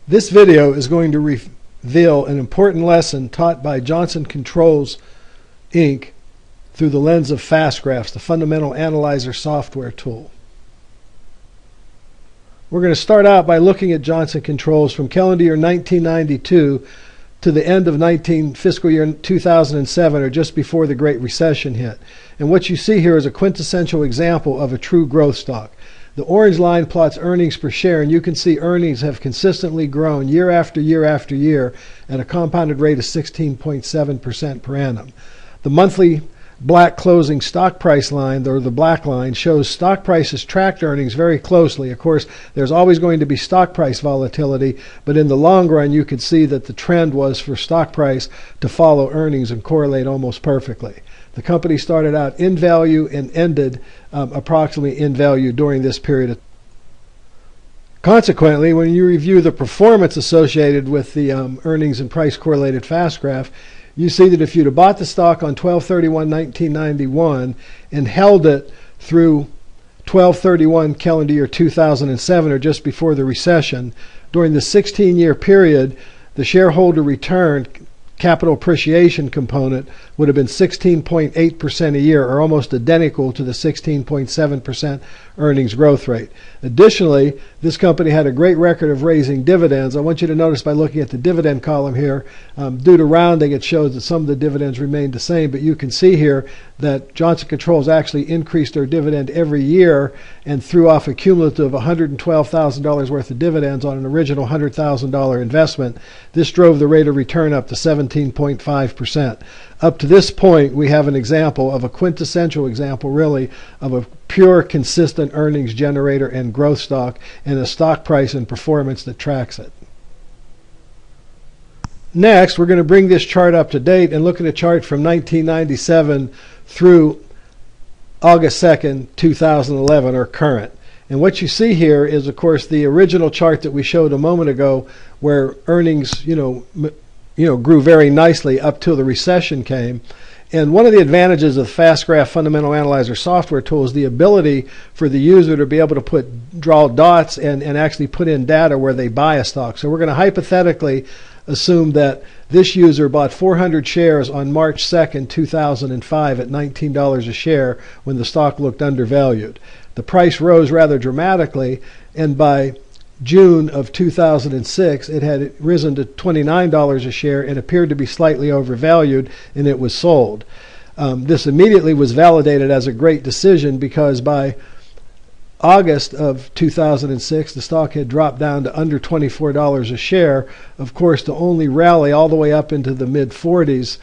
This video is going to reveal an important lesson taught by Johnson Controls, Inc. through the lens of FastGraphs, the fundamental analyzer software tool. We're going to start out by looking at Johnson Controls from calendar year 1992 to the end of fiscal year 2007, or just before the Great Recession hit. And what you see here is a quintessential example of a true growth stock. The orange line plots earnings per share, and you can see earnings have consistently grown year after year after year at a compounded rate of 16.7% per annum. The monthly black closing stock price line, or the black line, shows stock prices tracked earnings very closely. Of course, there's always going to be stock price volatility, but in the long run, you could see that the trend was for stock price to follow earnings and correlate almost perfectly. The company started out in value and ended approximately in value during this period. Consequently, when you review the performance associated with the earnings and price correlated fast graph, you see that if you'd have bought the stock on 12/31/1991 and held it through 12/31 calendar year 2007, or just before the recession, during the 16-year period, the shareholder return capital appreciation component would have been 16.8% a year, or almost identical to the 16.7% earnings growth rate. Additionally, this company had a great record of raising dividends. I want you to notice by looking at the dividend column here, due to rounding, it shows that some of the dividends remained the same, but you can see here that Johnson Controls actually increased their dividend every year and threw off a cumulative $112,000 worth of dividends on an original $100,000 investment. This drove the rate of return up to 17.5%. Up to this point, we have an example of a quintessential example, really, of a pure, consistent earnings generator and growth stock, and a stock price and performance that tracks it. Next, we're going to bring this chart up to date and look at a chart from 1997 through August 2nd, 2011, or current. And what you see here is, of course, the original chart that we showed a moment ago, where earnings, grew very nicely up till the recession came. And one of the advantages of FastGraph Fundamental Analyzer software tool is the ability for the user to be able to draw dots and actually put in data where they buy a stock. So we're going to hypothetically assume that this user bought 400 shares on March 2nd, 2005 at $19 a share when the stock looked undervalued. The price rose rather dramatically, and by June of 2006, it had risen to $29 a share and appeared to be slightly overvalued, and it was sold. This immediately was validated as a great decision, because by August of 2006, the stock had dropped down to under $24 a share, of course, to only rally all the way up into the mid-40s,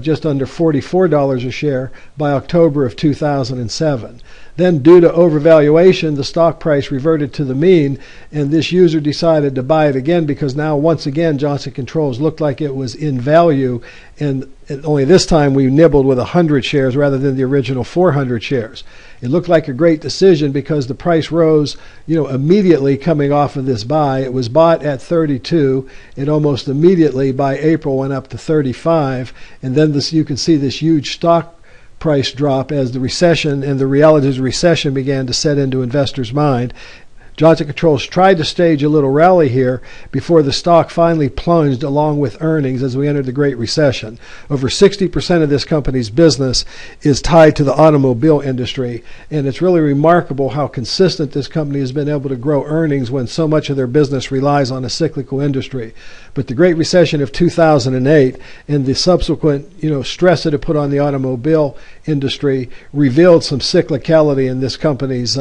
just under $44 a share by October of 2007. Then, due to overvaluation, the stock price reverted to the mean, and this user decided to buy it again, because now, once again, Johnson Controls looked like it was in value, and only this time we nibbled with 100 shares rather than the original 400 shares. It looked like a great decision because the price rose, immediately coming off of this buy. It was bought at 32. It almost immediately by April went up to 35, and then you can see this huge stock price drop as the recession and the realities of recession began to set into investors' mind. Johnson Controls tried to stage a little rally here before the stock finally plunged along with earnings as we entered the Great Recession. Over 60% of this company's business is tied to the automobile industry, and it's really remarkable how consistent this company has been able to grow earnings when so much of their business relies on a cyclical industry. But the Great Recession of 2008 and the subsequent stress that it put on the automobile industry revealed some cyclicality in this company's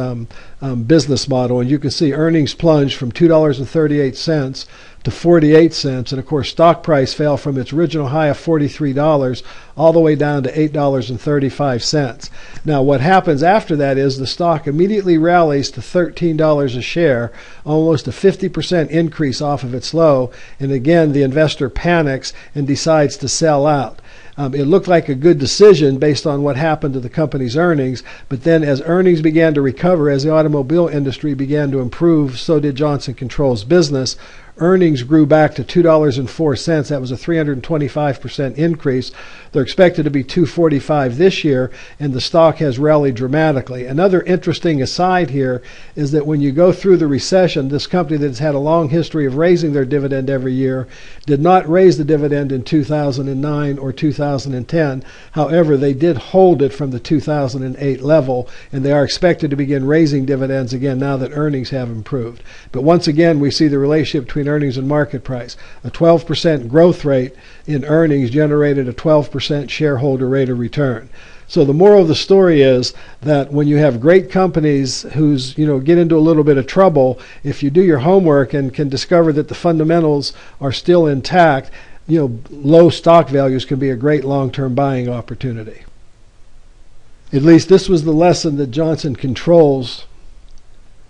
business model, and you can see earnings plunged from $2.38 to 48 cents, and of course stock price fell from its original high of $43 all the way down to $8.35. Now what happens after that is the stock immediately rallies to $13 a share, almost a 50% increase off of its low, and again the investor panics and decides to sell out. It looked like a good decision based on what happened to the company's earnings, but then as earnings began to recover, as the automobile industry began to improve, so did Johnson Controls' business. earnings grew back to $2.04. That was a 325% increase. They're expected to be $2.45 this year, and the stock has rallied dramatically. Another interesting aside here is that when you go through the recession, this company that's had a long history of raising their dividend every year did not raise the dividend in 2009 or 2010. However, they did hold it from the 2008 level, and they are expected to begin raising dividends again now that earnings have improved. But once again, we see the relationship between earnings and market price. A 12% growth rate in earnings generated a 12% shareholder rate of return. So the moral of the story is that when you have great companies who's get into a little bit of trouble, if you do your homework and can discover that the fundamentals are still intact, low stock values can be a great long-term buying opportunity. At least this was the lesson that Johnson Controls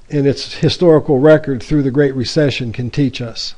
in its historical record through the Great Recession can teach us.